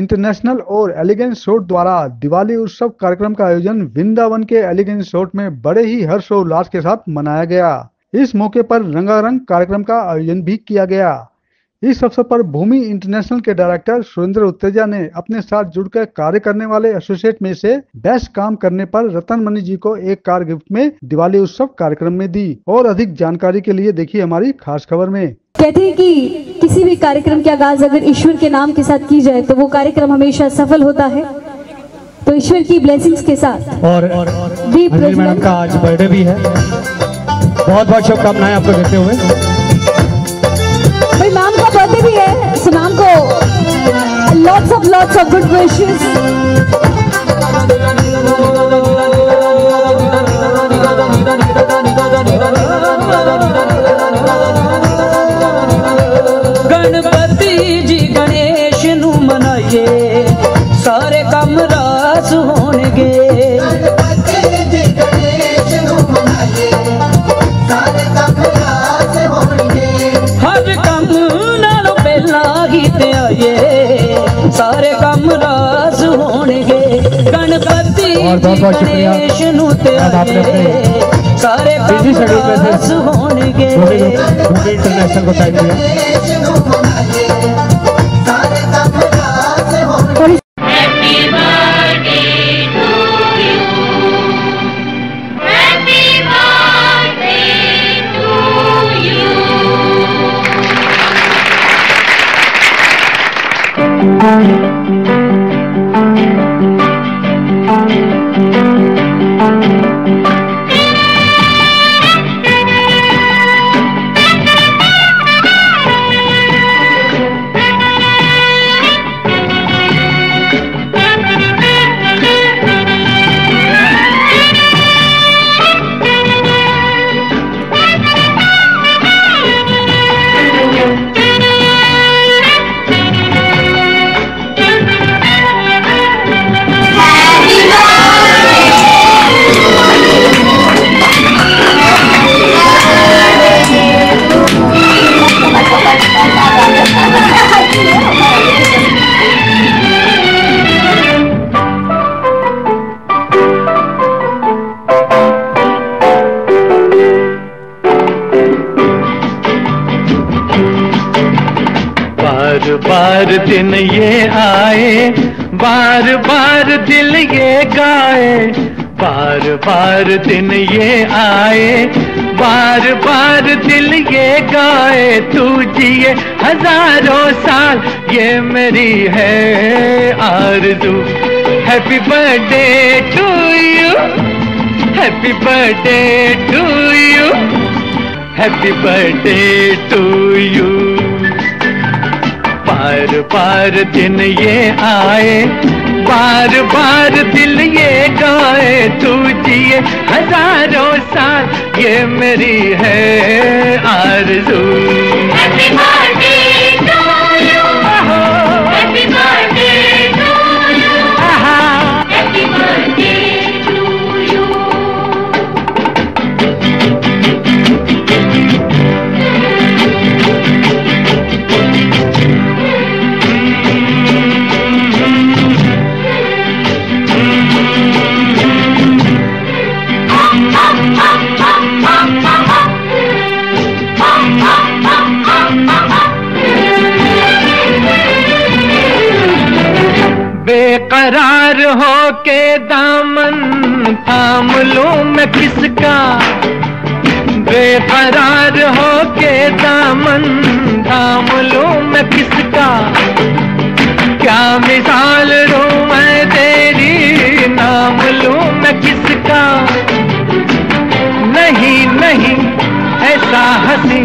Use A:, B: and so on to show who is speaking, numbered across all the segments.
A: International और elegance shot द्वारा दिवाली उत्सव कार्यक्रम का आयोजन वृंदावन के एलिगेंस शॉट में बड़े ही हर्ष और उल्लास के साथ मनाया गया। इस मौके पर रंगारंग कार्यक्रम का आयोजन भी किया गया। इस अवसर पर भूमि इंटरनेशनल के डायरेक्टर सुरेंद्र उत्तेजा ने अपने साथ जुड़कर कार्य करने वाले एसोसिएट में से बेस्ट काम करने पर रतन मणि जी को एक कार गिफ्ट में दिवाली उत्सव कार्यक्रम में दी। और अधिक जानकारी के लिए देखिए हमारी खास खबर में।
B: कहते हैं कि किसी भी कार्यक्रम की आगाज अगर ईश्वर के नाम के साथ की जाए तो वो कार्यक्रम हमेशा सफल होता है। तो ईश्वर की ब्लेसिंग्स के साथ और मैडम का आज बर्थडे भी है, बहुत बहुत शुभकामनाएं आपको देते हुए। भाई मैम का बर्थडे भी है, सो मैम को lots of good wishes.
C: Ganpati ji Ganesh नू मनाइए, सारे काम रास होणगे। हर काम नालों पहला ही ते आइए, सारे काम रास होणगे। गणपति गणेश नू ते आइए, सारे काम रास होणगे।
A: इंटरनेशनल को टाइम दिया।
D: बार दिन ये आए, बार बार दिल ये गाए। बार बार दिन ये आए, बार बार दिल ये गाए। तू जिए हजारों साल, ये मेरी है आरज़ू। Happy birthday to you, happy birthday to you, happy birthday to you. बार बार दिन ये आए, बार बार दिल ये गाए। तू जिए हजारों साल, ये मेरी है आरज़ू। Happy birthday to you, happy birthday to you, happy birthday to you. बेकरार हो के दामन थाम लूं मैं किसका। बेकरार हो के दामन थाम लूं मैं किसका। क्या मिसाल दूं मैं तेरी, नाम लूं मैं किसका। नहीं नहीं ऐसा हंसी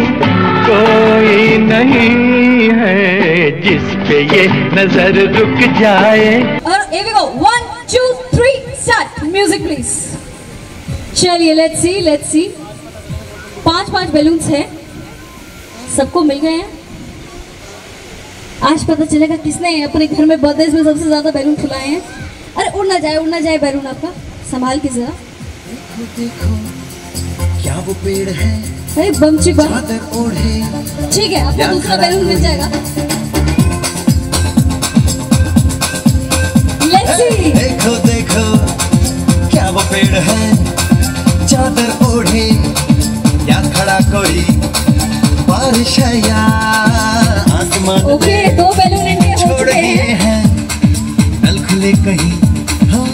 D: कोई नहीं है, जिस पे ये नजर रुक जाए।
B: और here we go, 1 2 3 start, music please। चलिए let's see 5 बैलून्स हैं, सबको मिल गए हैं। आज पता चलेगा किसने अपने घर में बर्थडे में सबसे ज्यादा बैलून फुलाए हैं। अरे उड़ ना जाए बैलून आपका, संभाल के जरा।
E: देखो क्या वो पेड़ है,
B: अरे बमची बम,
E: चादर ओढ़े।
B: ठीक है, आपको दूसरा बैलून मिल जाएगा। let's see.
E: देखो देखो क्या वो पेड़ है, चादर ओढ़े या खड़ा कोई, बारिश है या आसमान
B: ओके, 2 बैलून इनके हो
E: छोड़
B: चुके
E: दिए
B: हैं।
E: हैं, नल खुले कहीं, हाँ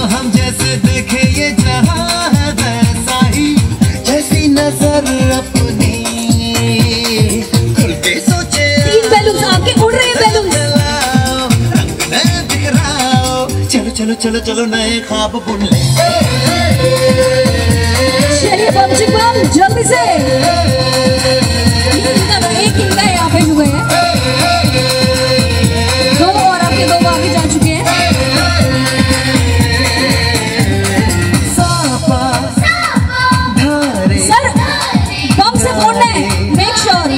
E: हम जैसे देखे ये जहां है वैसा ही, जैसी नजर अपनी खुल के सोचे।
B: 3 बैलून आपके उड़ रहे हैं बैलून।
E: जलाओ, रंग नए बिखराओ, चलो चलो चलो चलो नए ख्वाब बुन ले।
B: चलिए बम चिक बम जल्दी से। एक इनका यहाँ पे हुए हैं, 2 और आपके 2 आगे जा चुके हैं। सर बम से फोड़ना है, मेक श्योर।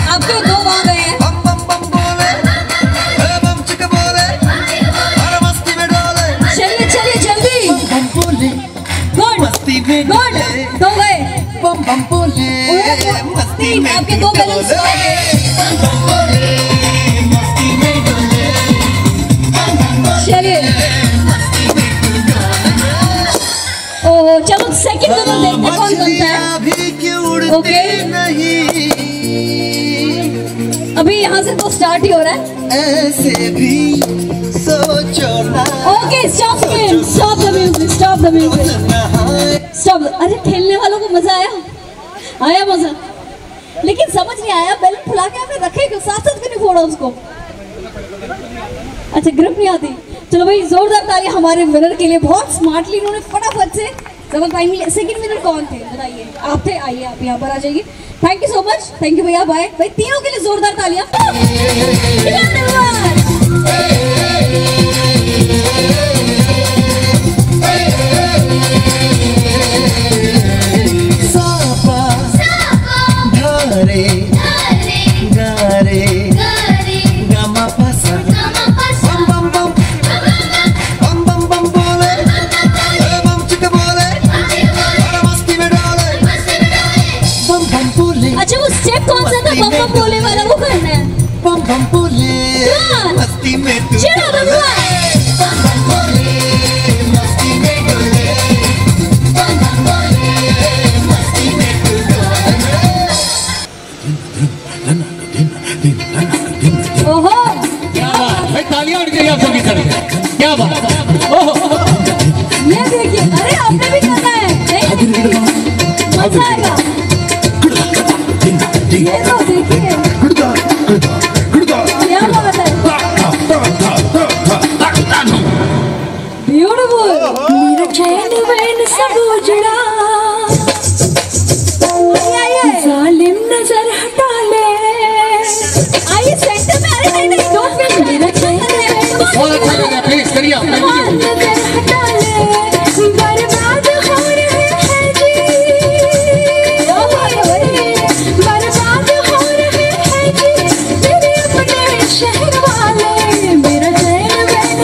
B: आपके 2 आ गए हैं। चलिए चलिए जल्दी। गुड गुड, 2 गए। तीन, आपके 2 बैलून्स आ गए। चलिए ओह चलो सेकंड बैलून देखते हैं कौन बनता है। ओके अभी यहाँ से तो स्टार्ट ही हो रहा है।
E: ऐसे भी सोचो ना।
B: Okay stop the music, stop the music, stop. अरे खेलने वालों को मजा आया मजा, लेकिन समझ नहीं आया बैलून फुला के हमें रखे क्यों, साथ साथ क्यों नहीं फोड़ा उसको। अच्छा ग्रिप नहीं आती। चलो भाई जोरदार ताली हमारे विनर के लिए, बहुत स्मार्टली इन्होंने फटाफट से जब टाइम मिला। सेकंड विनर कौन थे बताइए, आप थे। आइए आप यहाँ पर आ जाइए। Thank you so much, thank you भैया, बाय भाई। तीनों के लिए जोरदार तालियां। अच्छा वो स्टेप कौन सा था बम बम बोले वाला, वो करना है।
E: बम बम बोले मस्ती में तू
B: चलो
E: बम बम बोले मस्ती में डोले, बम बम बोले मस्ती में तू डोले।
B: ओहो
F: क्या बात भाई, तालियां उनके आप सबकी तरफ, क्या बात। ओहो
B: ये देखिए, अरे आपने भी करना है, मजा आएगा। ये तो देखिए क्या बात है, ब्यूटीफुल। मेरा चैन वैन सब उजड़ा, जालिम नजर हटा ले। आइए सेंटर में। अरे नहीं डोंट फील, मेरा चैन
F: बहुत अच्छा लगा, प्लीज करिए आप।
B: नजर हटा ले, बर्बाद हो रहे हैं जी, बर्बाद हो रहे हैं जी मेरे अपने शहर वाले, मेरा चैन वैन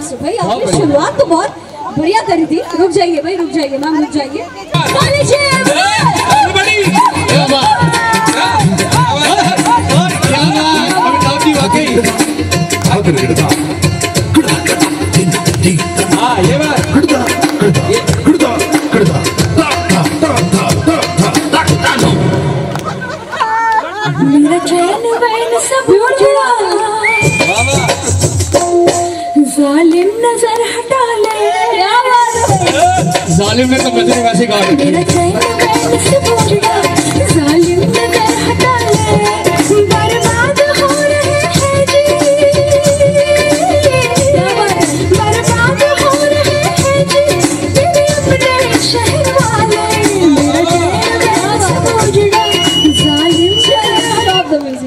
B: सब। भाई आपने शुरुआत तो बहुत बढ़िया करी थी। रुक जाइए भाई, रुक जाइए मैम, रुक जाइए। मेरा चैन वैन सब उजड़ा, जालिम नजर हटा ले।
F: जालिम ने तो मजे वैसे गा रहे।
B: मेरा चैन वैन सब उजड़ा, जालिम नजर हटा ले, बर्बाद हो रहे हैं जी, बर्बाद हो रहे हैं जी मेरे अपने शहर वाले, मेरा चैन वैन सब उजड़ा, जालिम नजर हटा।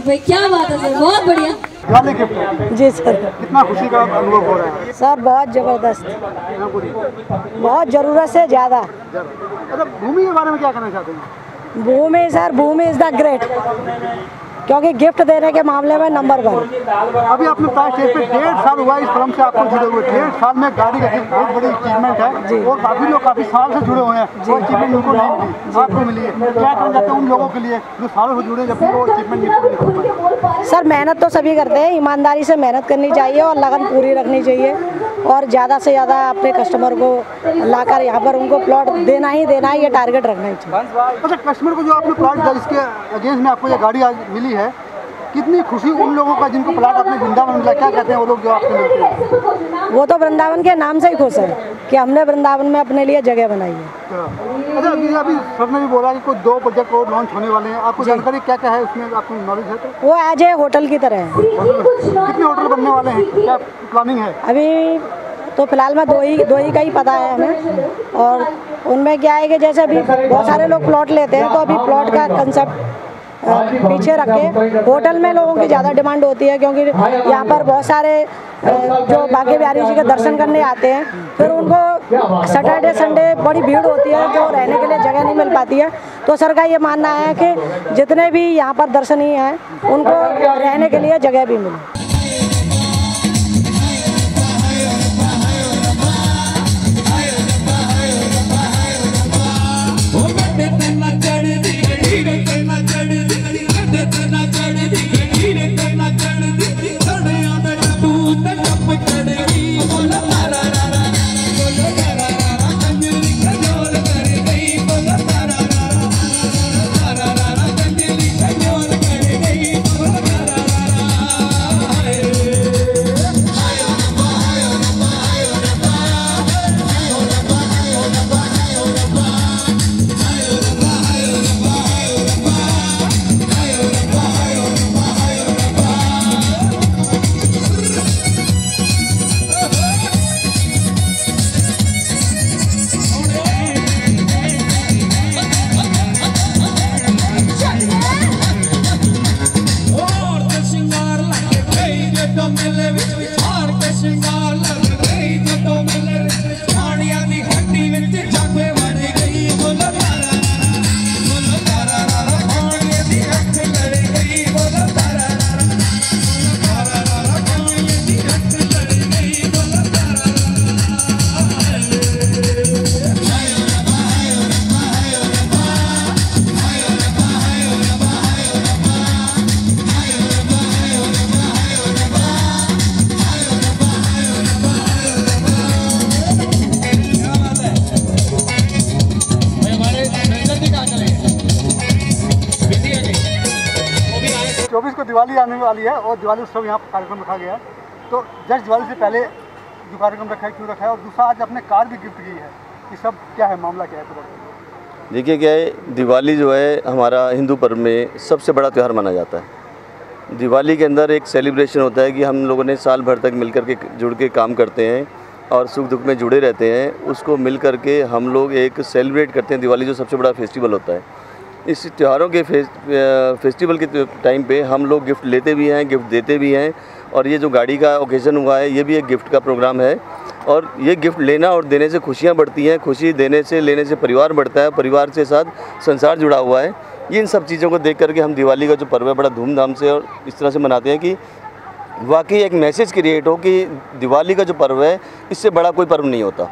B: भाई क्या बात है सर, बहुत बढ़िया।
G: जी सर।
A: कितना खुशी का अनुभव हो रहा है
G: सर? बहुत ज़बरदस्त, बहुत ज़रूरत से ज़्यादा।
A: मतलब भूमि के बारे में क्या कहना चाहते हैं?
G: Bhumi sir, Bhumi is the great. क्योंकि गिफ्ट देने के मामले में नंबर 1।
A: अभी आपने बताया स्टेज पे 1.5 साल हुआ इस फिल्म से आपको जुड़े हुए। 1.5 साल में गाड़ी का गिफ्ट बहुत बड़ी अचीवमेंट है और काफ़ी लोग काफ़ी साल से जुड़े हुए हैं। वो अचीवमेंट उनको नहीं मिली, आपको मिली है। क्या कहना चाहते हैं उन लोगों के लिए जो सालों से जुड़े, जब वो अचीवमेंट नहीं?
G: सर मेहनत तो सभी करते हैं, ईमानदारी से मेहनत करनी चाहिए और लगन पूरी रखनी चाहिए और ज़्यादा से ज़्यादा अपने कस्टमर को लाकर यहाँ पर उनको प्लॉट देना ही ये टारगेट रखना ही चाहिए।
A: अच्छा, कस्टमर को जो आपने प्लॉट दिया जिसके अगेंस्ट में आपको ये गाड़ी आज मिली है, कितनी खुशी उन लोगों का जिनको प्लॉट आपने वृंदावन मिला, क्या कहते हैं वो लोग जो आपको मिलते हैं?
G: वो तो वृंदावन के नाम से ही खुश है कि हमने वृंदावन में अपने लिए जगह बनाई है।
A: अच्छा, अभी सर ने भी बोला कि कोई 2 प्रोजेक्ट और लॉन्च होने वाले हैं, आपको जानकारी क्या क्या है उसमें, आपको नॉलेज है? तो
G: वो एज ए होटल की तरह है।
A: कितने होटल बनने वाले हैं, क्या प्लानिंग है?
G: अभी तो फिलहाल में दो ही का ही पता है हमें, और उनमें क्या है कि जैसे अभी बहुत सारे लोग प्लॉट लेते हैं तो अभी प्लॉट का कंसेप्ट पीछे रख के होटल में लोगों की ज़्यादा डिमांड होती है, क्योंकि यहाँ पर बहुत सारे जो बांके बिहारी जी के दर्शन करने आते हैं, फिर उनको सैटरडे संडे बड़ी भीड़ होती है जो रहने के लिए जगह नहीं मिल पाती है। तो सर का ये मानना है कि जितने भी यहाँ पर दर्शनीय हैं उनको रहने के लिए जगह भी मिले।
A: दिवाली आने वाली है और दिवाली उत्सव यहाँ कार्यक्रम रखा गया है, तो जस्ट दिवाली से पहले जो कार्यक्रम रखा है क्यों रखा है, और दूसरा आज अपने कार भी गिफ्ट की है, ये सब क्या है, मामला क्या है? तो
H: देखिए क्या है, दिवाली जो है हमारा हिंदू पर्व में सबसे बड़ा त्यौहार माना जाता है। दिवाली के अंदर एक सेलिब्रेशन होता है कि हम लोगों ने साल भर तक मिल कर के जुड़ के काम करते हैं और सुख दुख में जुड़े रहते हैं, उसको मिल कर के हम लोग एक सेलिब्रेट करते हैं। दिवाली जो सबसे बड़ा फेस्टिवल होता है, इस त्योहारों के फेस्टिवल के टाइम पे हम लोग गिफ्ट लेते भी हैं, गिफ्ट देते भी हैं, और ये जो गाड़ी का ओकेज़न हुआ है ये भी एक गिफ्ट का प्रोग्राम है। और ये गिफ्ट लेना और देने से खुशियाँ बढ़ती हैं, खुशी देने से लेने से परिवार बढ़ता है, परिवार के साथ संसार जुड़ा हुआ है। ये इन सब चीज़ों को देख करके हम दिवाली का जो पर्व है बड़ा धूमधाम से और इस तरह से मनाते हैं कि वाकई एक मैसेज क्रिएट हो कि दिवाली का जो पर्व है इससे बड़ा कोई पर्व नहीं होता।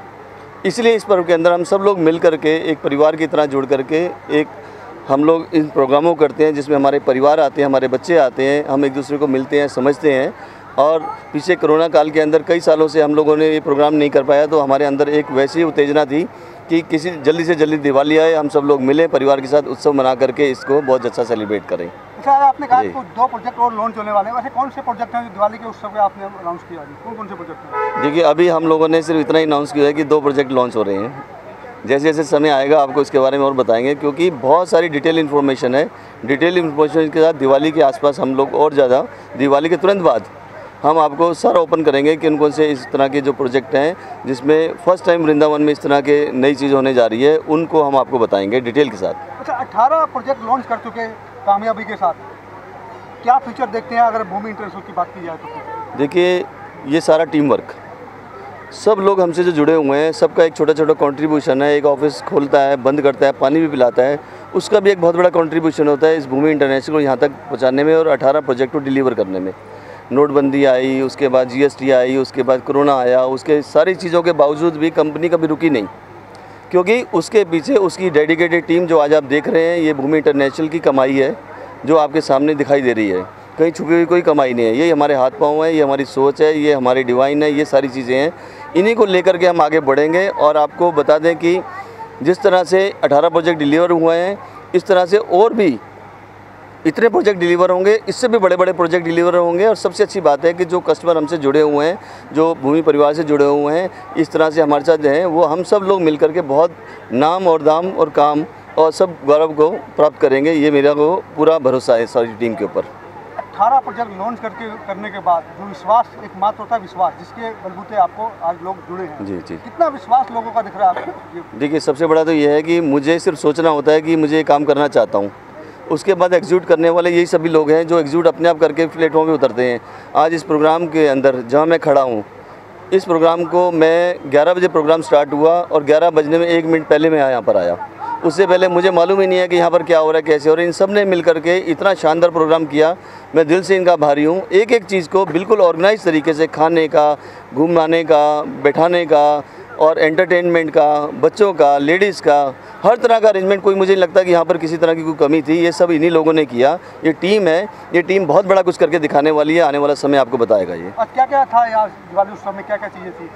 H: इसलिए इस पर्व के अंदर हम सब लोग मिल करके एक परिवार की तरह जुड़ करके एक हम लोग इन प्रोग्रामों करते हैं जिसमें हमारे परिवार आते हैं, हमारे बच्चे आते हैं, हम एक दूसरे को मिलते हैं, समझते हैं। और पीछे कोरोना काल के अंदर कई सालों से हम लोगों ने ये प्रोग्राम नहीं कर पाया, तो हमारे अंदर एक वैसी उत्तेजना थी कि किसी जल्दी से जल्दी दिवाली आए, हम सब लोग मिलें, परिवार के साथ उत्सव मना करके इसको बहुत अच्छा सेलिब्रेट करें।
A: अच्छा, आपने कहा कि 2 प्रोजेक्ट और लॉन्च होने वाले हैं, वैसे कौन से प्रोजेक्ट हैं जो दिवाली के उत्सव में आपने अनाउंस किया? कौन से प्रोजेक्ट हैं? देखिए,
H: अभी हम लोगों ने सिर्फ इतना ही अनाउंस किया है कि 2 प्रोजेक्ट लॉन्च हो रहे हैं। जैसे जैसे समय आएगा आपको इसके बारे में और बताएंगे, क्योंकि बहुत सारी डिटेल इन्फॉर्मेशन है। डिटेल इन्फॉर्मेशन के साथ दिवाली के आसपास हम लोग और ज़्यादा, दिवाली के तुरंत बाद हम आपको सारा ओपन करेंगे कि उनको से इस तरह के जो प्रोजेक्ट हैं जिसमें फर्स्ट टाइम वृंदावन में इस तरह के नई चीज़ होने जा रही है, उनको हम आपको बताएंगे डिटेल के साथ।
A: अच्छा, 18 प्रोजेक्ट लॉन्च कर चुके कामयाबी के साथ, क्या फ्यूचर देखते हैं अगर भूमि इंटरनेशनल की बात की जाए तो?
H: देखिए, ये सारा टीम वर्क, सब लोग हमसे जो जुड़े हुए हैं, सबका एक छोटा छोटा कंट्रीब्यूशन है। एक ऑफिस खोलता है, बंद करता है, पानी भी पिलाता है, उसका भी एक बहुत बड़ा कंट्रीब्यूशन होता है इस भूमि इंटरनेशनल को यहाँ तक पहुँचाने में और 18 प्रोजेक्ट को डिलीवर करने में। नोटबंदी आई, उसके बाद GST आई, उसके बाद कोरोना आया, उसके सारी चीज़ों के बावजूद भी कंपनी कभी रुकी नहीं, क्योंकि उसके पीछे उसकी डेडिकेटेड टीम जो आज आप देख रहे हैं, ये भूमि इंटरनेशनल की कमाई है जो आपके सामने दिखाई दे रही है। कहीं छुपी हुई कोई कमाई नहीं है, ये हमारे हाथ पाँव है, ये हमारी सोच है, ये हमारी डिवाइन है, ये सारी चीज़ें हैं। इन्हीं को लेकर के हम आगे बढ़ेंगे। और आपको बता दें कि जिस तरह से 18 प्रोजेक्ट डिलीवर हुए हैं, इस तरह से और भी इतने प्रोजेक्ट डिलीवर होंगे, इससे भी बड़े बड़े प्रोजेक्ट डिलीवर होंगे। और सबसे अच्छी बात है कि जो कस्टमर हमसे जुड़े हुए हैं, जो भूमि परिवार से जुड़े हुए हैं, इस तरह से हमारे साथ हैं, वो हम सब लोग मिलकर के बहुत नाम और दाम और काम और सब गौरव को प्राप्त करेंगे। ये मेरा को पूरा भरोसा है सारी टीम के ऊपर।
A: 18 प्रोजेक्ट लॉन्च करने के बाद जो विश्वास एकमात्र होता है, विश्वास जिसके बलबूते आपको आज लोग जुड़े हैं। जी जी। कितना विश्वास लोगों का दिख रहा है आपको? देखिए, सबसे बड़ा तो ये है कि मुझे सिर्फ सोचना होता है कि मुझे ये काम करना चाहता हूँ, उसके बाद एग्जीक्यूट करने वाले यही सभी लोग हैं जो एग्जीक्यूट अपने आप करके प्लेटफॉर्म पे उतरते हैं। आज इस प्रोग्राम के अंदर जहाँ मैं खड़ा हूँ, इस प्रोग्राम को मैं 11 बजे प्रोग्राम स्टार्ट हुआ और 11 बजने में 1 मिनट पहले मैं यहाँ पर आया। उससे पहले मुझे मालूम ही नहीं है कि यहाँ पर क्या हो रहा है, कैसे हो रहा है। इन सब ने मिल करके इतना शानदार प्रोग्राम किया, मैं दिल से इनका आभारी हूँ। एक एक चीज़ को बिल्कुल ऑर्गेनाइज तरीके से, खाने का, घूमाने का, बैठाने का और एंटरटेनमेंट का, बच्चों का, लेडीज़ का, हर तरह का अरेंजमेंट। कोई मुझे नहीं लगता कि यहाँ पर किसी तरह की कोई कमी थी। ये सब इन्हीं लोगों ने किया। ये टीम है, ये टीम बहुत बड़ा कुछ करके दिखाने वाली है। आने वाला समय आपको बताएगा। ये क्या क्या था यार दिवाली उत्सव में, क्या क्या चीज़ें थी?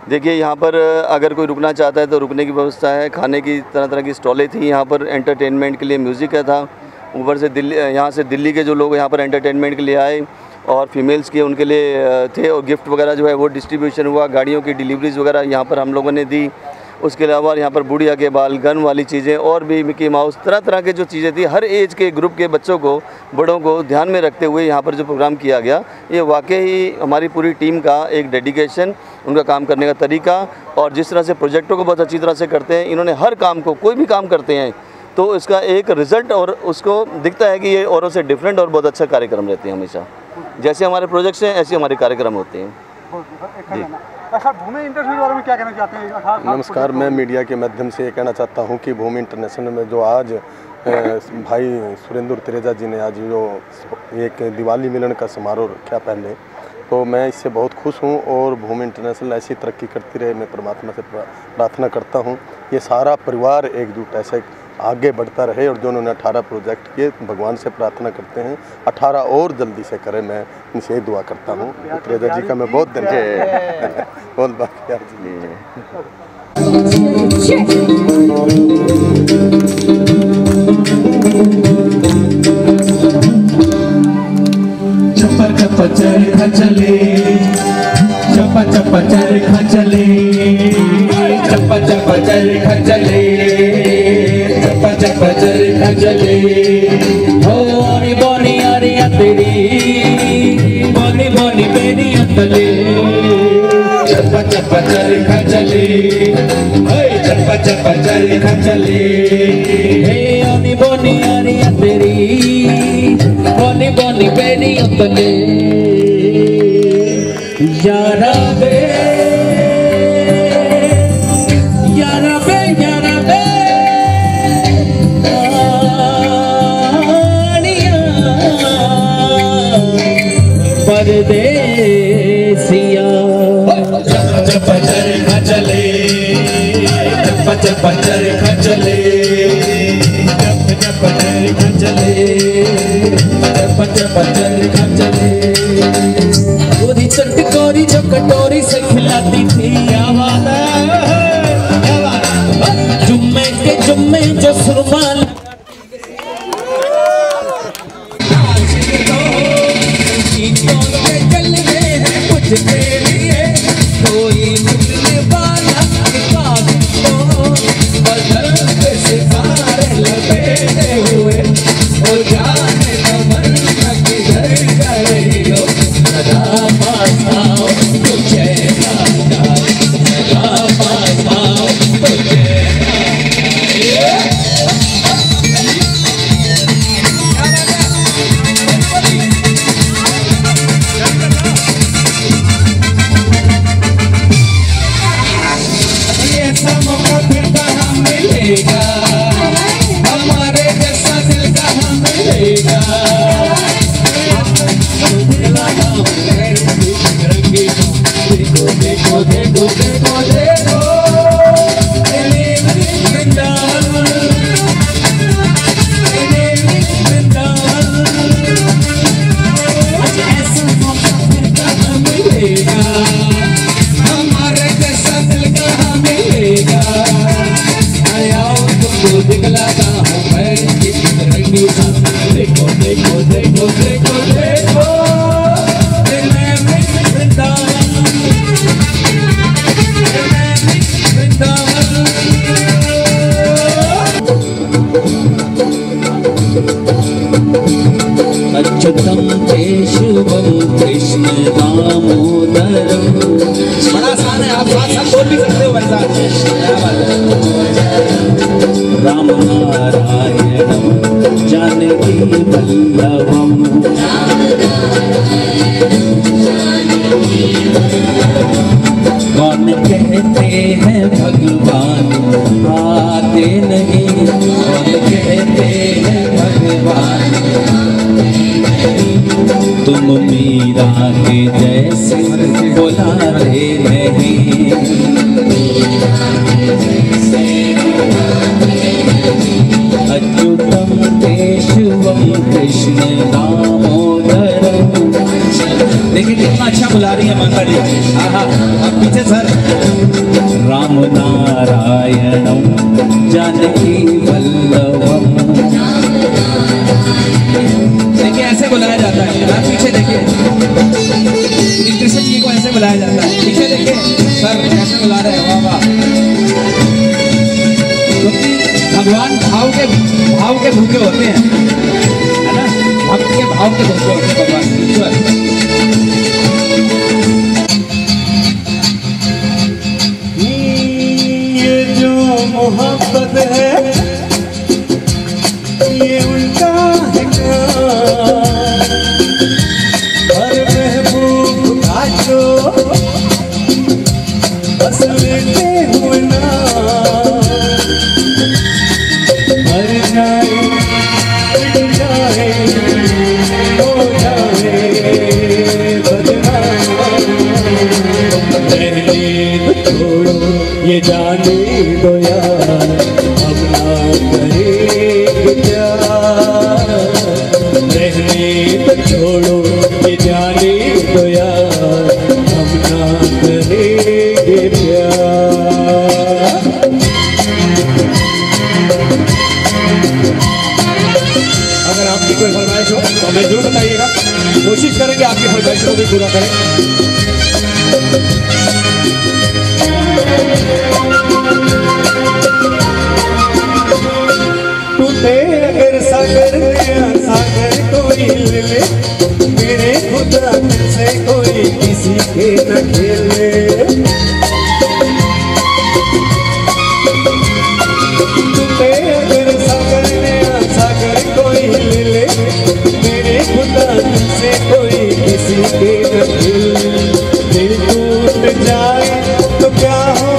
H: देखिए, यहाँ पर अगर कोई रुकना चाहता है तो रुकने की व्यवस्था है, खाने की तरह तरह की स्टॉलें थी यहाँ पर, एंटरटेनमेंट के लिए म्यूज़िक का था। ऊपर से यहाँ से दिल्ली के जो लोग यहाँ पर एंटरटेनमेंट के लिए आए और फीमेल्स के उनके लिए थे, और गिफ्ट वगैरह जो है वो डिस्ट्रीब्यूशन हुआ, गाड़ियों की डिलीवरीज वगैरह यहाँ पर हम लोगों ने दी। उसके अलावा यहाँ पर बुढ़िया के बाल, गन वाली चीज़ें और भी मिकी माउस, तरह तरह के जो चीज़ें थी, हर एज के ग्रुप के बच्चों को, बड़ों को ध्यान में रखते हुए यहाँ पर जो प्रोग्राम किया गया, ये वाकई हमारी पूरी टीम का एक डेडिकेशन, उनका काम करने का तरीका और जिस तरह से प्रोजेक्टों को बहुत अच्छी तरह से करते हैं। इन्होंने हर काम को, कोई भी काम करते हैं तो इसका एक रिज़ल्ट और उसको दिखता है कि ये औरों से डिफरेंट और बहुत अच्छा कार्यक्रम रहते हैं। हमेशा जैसे हमारे प्रोजेक्ट्स हैं ऐसे हमारे कार्यक्रम होते हैं।
A: भूमि इंटरनेशनल के बारे में क्या कहना चाहते हैं?
I: नमस्कार, मैं मीडिया के माध्यम से ये कहना चाहता हूँ कि भूमि इंटरनेशनल में जो आज भाई सुरेंद्र तिरेजा जी ने आज जो एक दिवाली मिलन का समारोह रखा पहले, तो मैं इससे बहुत खुश हूँ और भूमि इंटरनेशनल ऐसी तरक्की करती रहे, मैं परमात्मा से प्रार्थना करता हूँ। ये सारा परिवार एकजुट ऐसे आगे बढ़ता रहे और जो उन्होंने 18 प्रोजेक्ट किए, भगवान से प्रार्थना करते हैं 18 और जल्दी से करें। मैं इनसे ही दुआ करता हूँ। तिरेजा जी का मैं बहुत धन्यवाद बहुत बाकी
E: चप्पा चरखा चले, चप्पा चप्पा चरखा चले, चप्पा चप्पा चरखा चले, चप्पा चप्पा चरखा चले। हो बोनी बोनी अरिया तेरी, बोनी बोनी मेरी अंतले, चप्पा चप्पा चरखा चले, चप्पा चप्पा चरखा चले। हे बोनी बोनी अरिया तेरी, बोनी बोनी मेरी अंतले। यारा बे, यारा बे, यारा बे, परदेसिया। चप्पा चप्पा चरखा चले, चप्पा चप्पा चरखा चले, चप्पा चप्पा चरखा चले, चप्पा चप्पा चरखा चले। गोरी चटकोरी जो कटोरी से खिलाती थी, क्या बात है, क्या बात है। जुम्मे के जुम्मे जो सुरमाल तेरे लिए कोई मिलने वाला बदल के सितारे लपेटे हुए, वो जाने तमन्ना किधर जा रही हो। सदा पास आओ तुझे सदा पास आओ तुझे। हमारे
C: वल्लभम। कौन कहते हैं भगवान आते नहीं, कौन कहते हैं भगवान तुम मीरा के जैसे बुलाते नहीं। अच्युतम केशवम कृष्ण दामोदरम। देखिए कितना अच्छा बुला रही है माता जी। आहा, अब पीछे सर। राम नारायणम जानकी वल्लभम। देखिए ऐसे बुलाया जाता है। आप पीछे देखिए, कृष्ण जी को ऐसे बुलाया जाता है। पीछे देखिए सर ऐसे बुला रहे हैं। वाह वाह। क्योंकि भगवान भाव के भूखे होते हैं, है ना। भक्त के भाव के भूखे होते हैं भगवान ईश्वर।
E: ये जो मोहब्बत है ये उनका है हर महबूब का जो बस लेते हुए ना मर जाए मिट जाए हो जाए बदनाम। रहने तो छोड़ो ये जाने दो यार हम ना करेंगे प्यार। रहने तो छोड़ो ये जाने दो यार हम ना करेंगे प्यार। अगर आपकी कोई फरमाइश हो तो हमें जरूर बताइएगा, कोशिश करेंगे आपकी फरमाइश को भी पूरा करें। टूटे अगर सागर नया सागर कोई ले ले, मेरे खुदा दिल से कोई किसी के न खेले। टूटे अगर सागर नया सागर कोई ले ले, मेरे खुदा दिल से कोई किसी के न खेले। दिल टूट जाए तो क्या हो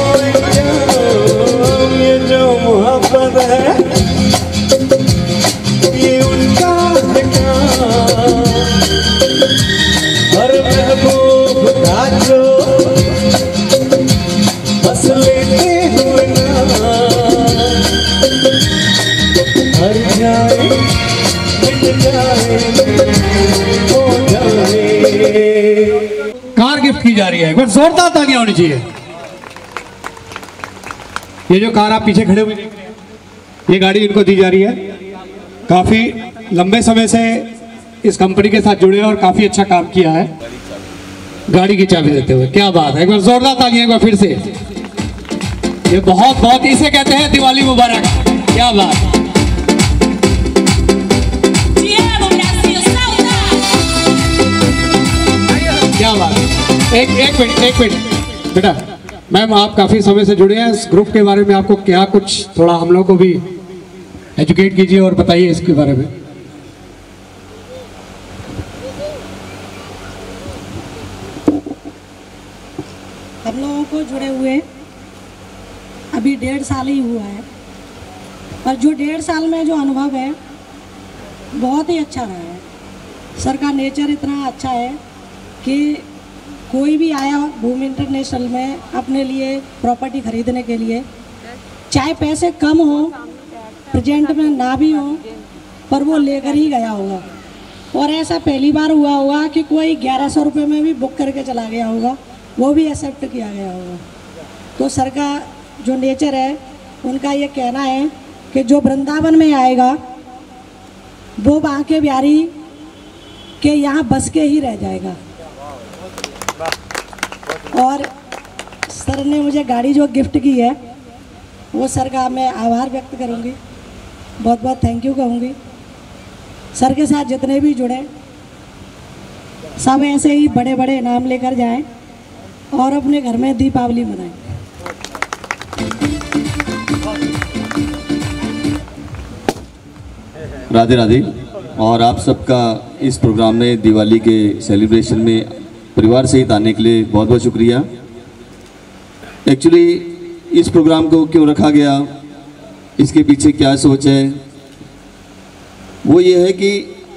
E: ये जो मोहब्बत है ये उनका है काम। हर महबूब का जो बस लेते हुए ना हर जाए मिट जाए हो जाए।
F: कार गिफ्ट की जा रही है, एक बार जोरदार तालियां होनी चाहिए। ये जो कार आप पीछे खड़े हुए देख रहे हैं, ये गाड़ी इनको दी जा रही है। काफी लंबे समय से इस कंपनी के साथ जुड़े और काफी अच्छा काम किया है गाड़ी की चाबी देते हुए। क्या बात है, एक बार जोरदार तालियां एक बार फिर से। ये बहुत बहुत इसे कहते हैं दिवाली मुबारक। क्या बात, क्या बात। एक मिनट बेटा, मैम आप काफी समय से जुड़े हैं इस ग्रुप के बारे में, आपको क्या कुछ थोड़ा हम लोग को भी एजुकेट कीजिए और बताइए इसके बारे में।
G: हम लोगों को जुड़े हुए अभी 1.5 साल ही हुआ है, और जो 1.5 साल में जो अनुभव है बहुत ही अच्छा रहा है। सर का नेचर इतना अच्छा है कि कोई भी आया भूमि इंटरनेशनल में अपने लिए प्रॉपर्टी खरीदने के लिए, चाहे पैसे कम हो प्रेजेंट में ना भी हो, पर वो लेकर ही गया होगा। और ऐसा पहली बार हुआ होगा कि कोई 1100 रुपये में भी बुक करके चला गया होगा, वो भी एक्सेप्ट किया गया होगा। तो सर का जो नेचर है, उनका ये कहना है कि जो वृंदावन में आएगा वो बांके बिहारी के यहाँ बस के ही रह जाएगा। और सर ने मुझे गाड़ी जो गिफ्ट की है वो सर का मैं आभार व्यक्त करूँगी, बहुत बहुत थैंक यू कहूँगी। सर के साथ जितने भी जुड़े सब ऐसे ही बड़े बड़े इनाम लेकर जाएं और अपने घर में दीपावली मनाएं।
J: राधे राधे।
H: और आप सबका इस प्रोग्राम में दिवाली के सेलिब्रेशन में परिवार सहित आने के लिए बहुत बहुत शुक्रिया। एक्चुअली इस प्रोग्राम को क्यों रखा गया, इसके पीछे क्या सोच है, वो ये है कि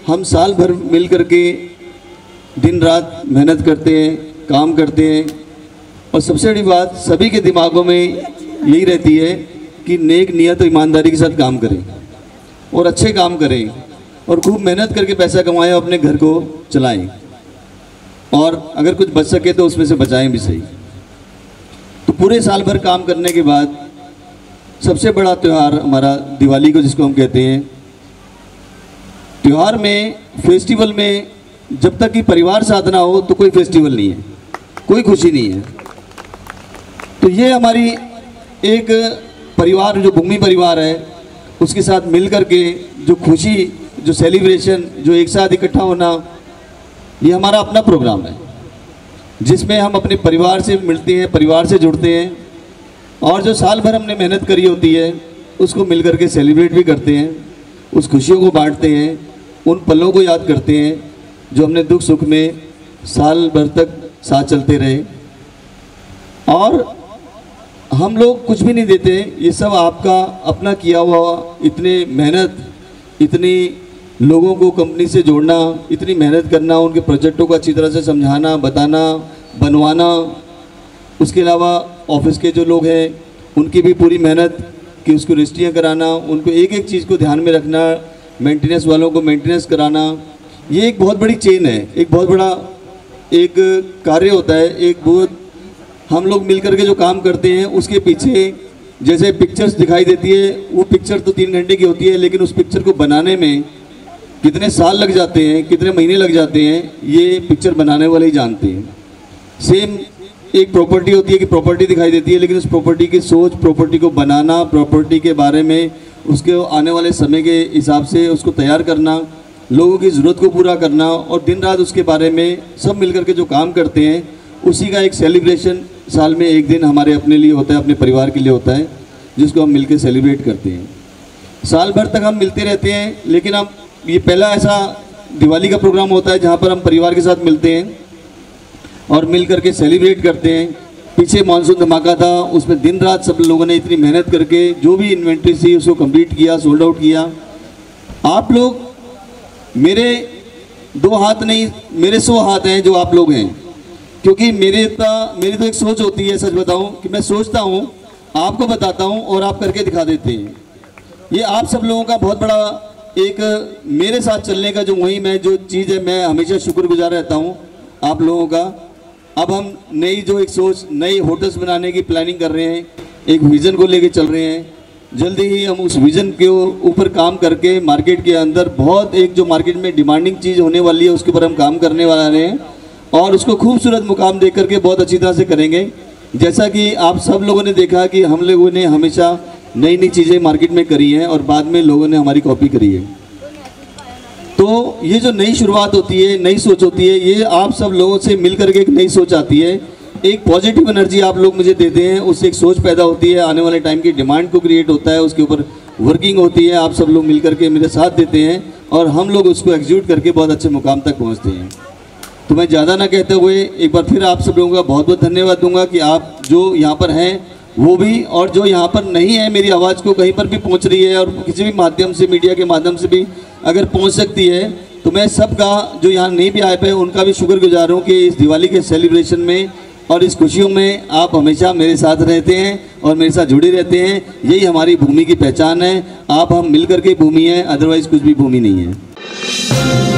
H: हम साल भर मिल करके दिन रात मेहनत करते हैं, काम करते हैं, और सबसे बड़ी बात सभी के दिमागों में यही रहती है कि नेक नियत और ईमानदारी के साथ काम करें और अच्छे काम करें और खूब मेहनत करके पैसा कमाएं और अपने घर को चलाएं, और अगर कुछ बच सके तो उसमें से बचाएं भी सही। तो पूरे साल भर काम करने के बाद सबसे बड़ा त्यौहार हमारा दिवाली को जिसको हम कहते हैं, त्यौहार में फेस्टिवल में जब तक कि परिवार साथ ना हो तो कोई फेस्टिवल नहीं है, कोई खुशी नहीं है। तो ये हमारी एक परिवार जो भूमि परिवार है उसके साथ मिल करके जो खुशी, जो सेलिब्रेशन, जो एक साथ इकट्ठा होना, ये हमारा अपना प्रोग्राम है जिसमें हम अपने परिवार से मिलते हैं, परिवार से जुड़ते हैं, और जो साल भर हमने मेहनत करी होती है उसको मिल करके सेलिब्रेट भी करते हैं, उस खुशियों को बांटते हैं, उन पलों को याद करते हैं जो हमने दुख सुख में साल भर तक साथ चलते रहे। और हम लोग कुछ भी नहीं देते, ये सब आपका अपना किया हुआ, इतने मेहनत, इतनी लोगों को कंपनी से जोड़ना, इतनी मेहनत करना, उनके प्रोजेक्टों को अच्छी तरह से समझाना, बताना, बनवाना, उसके अलावा ऑफिस के जो लोग हैं उनकी भी पूरी मेहनत कि उसको रजिस्ट्रियाँ कराना, उनको एक एक चीज़ को ध्यान में रखना, मेंटेनेंस वालों को मेंटेनेंस कराना, ये एक बहुत बड़ी चेन है, एक बहुत बड़ा एक कार्य होता है। एक बहुत हम लोग मिल करके जो काम करते हैं उसके पीछे जैसे पिक्चर्स दिखाई देती है, वो पिक्चर तो 3 घंटे की होती है, लेकिन उस पिक्चर को बनाने में कितने साल लग जाते हैं, कितने महीने लग जाते हैं, ये पिक्चर बनाने वाले ही जानते हैं। सेम एक प्रॉपर्टी होती है कि प्रॉपर्टी दिखाई देती है, लेकिन उस प्रॉपर्टी की सोच, प्रॉपर्टी को बनाना, प्रॉपर्टी के बारे में उसके आने वाले समय के हिसाब से उसको तैयार करना, लोगों की ज़रूरत को पूरा करना, और दिन रात उसके बारे में सब मिल करके जो काम करते हैं उसी का एक सेलिब्रेशन साल में एक दिन हमारे अपने लिए होता है, अपने परिवार के लिए होता है, जिसको हम मिलकर सेलिब्रेट करते हैं। साल भर तक हम मिलते रहते हैं, लेकिन हम ये पहला ऐसा दिवाली का प्रोग्राम होता है जहाँ पर हम परिवार के साथ मिलते हैं और मिल करके सेलिब्रेट करते हैं। पीछे मानसून धमाका था, उसमें दिन रात सब लोगों ने इतनी मेहनत करके जो भी इन्वेंट्री थी उसको कंप्लीट किया, सोल्ड आउट किया। आप लोग मेरे 2 हाथ नहीं, मेरे 100 हाथ हैं जो आप लोग हैं, क्योंकि मेरी तो एक सोच होती है, सच बताऊं कि मैं सोचता हूं, आपको बताता हूं और आप करके दिखा देते हैं। ये आप सब लोगों का बहुत बड़ा एक मेरे साथ चलने का जो वही मैं जो चीज़ है, मैं हमेशा शुक्रगुजार रहता हूं आप लोगों का। अब हम नई जो एक सोच, नई होटल्स बनाने की प्लानिंग कर रहे हैं, एक विज़न को लेके चल रहे हैं। जल्दी ही हम उस विज़न के ऊपर काम करके मार्केट के अंदर बहुत एक जो मार्केट में डिमांडिंग चीज़ होने वाली है उसके ऊपर हम काम करने वाले हैं, और उसको खूबसूरत मुकाम दे करके बहुत अच्छी तरह से करेंगे। जैसा कि आप सब लोगों ने देखा कि हम लोगों ने हमेशा नई नई चीज़ें मार्केट में करी हैं और बाद में लोगों ने हमारी कॉपी करी है। तो ये जो नई शुरुआत होती है, नई सोच होती है, ये आप सब लोगों से मिल करके एक नई सोच आती है, एक पॉजिटिव एनर्जी आप लोग मुझे देते हैं, उससे एक सोच पैदा होती है, आने वाले टाइम की डिमांड को क्रिएट होता है, उसके ऊपर वर्किंग होती है, आप सब लोग मिल करके मेरे साथ देते हैं और हम लोग उसको एग्जीक्यूट करके बहुत अच्छे मुकाम तक पहुँचते हैं। तो मैं ज़्यादा ना कहते हुए एक बार फिर आप सब लोगों का बहुत बहुत धन्यवाद दूंगा कि आप जो यहाँ पर हैं वो भी, और जो यहाँ पर नहीं है, मेरी आवाज़ को कहीं पर भी पहुँच रही है और किसी भी माध्यम से, मीडिया के माध्यम से भी अगर पहुँच सकती है, तो मैं सबका जो यहाँ नहीं भी आए पाए उनका भी शुक्रगुजार हूँ कि इस दिवाली के सेलिब्रेशन में और इस खुशियों में आप हमेशा मेरे साथ रहते हैं और मेरे साथ जुड़े रहते हैं। यही हमारी भूमि की पहचान है। आप हम मिल करके भूमि है, अदरवाइज़ कुछ भी भूमि नहीं है।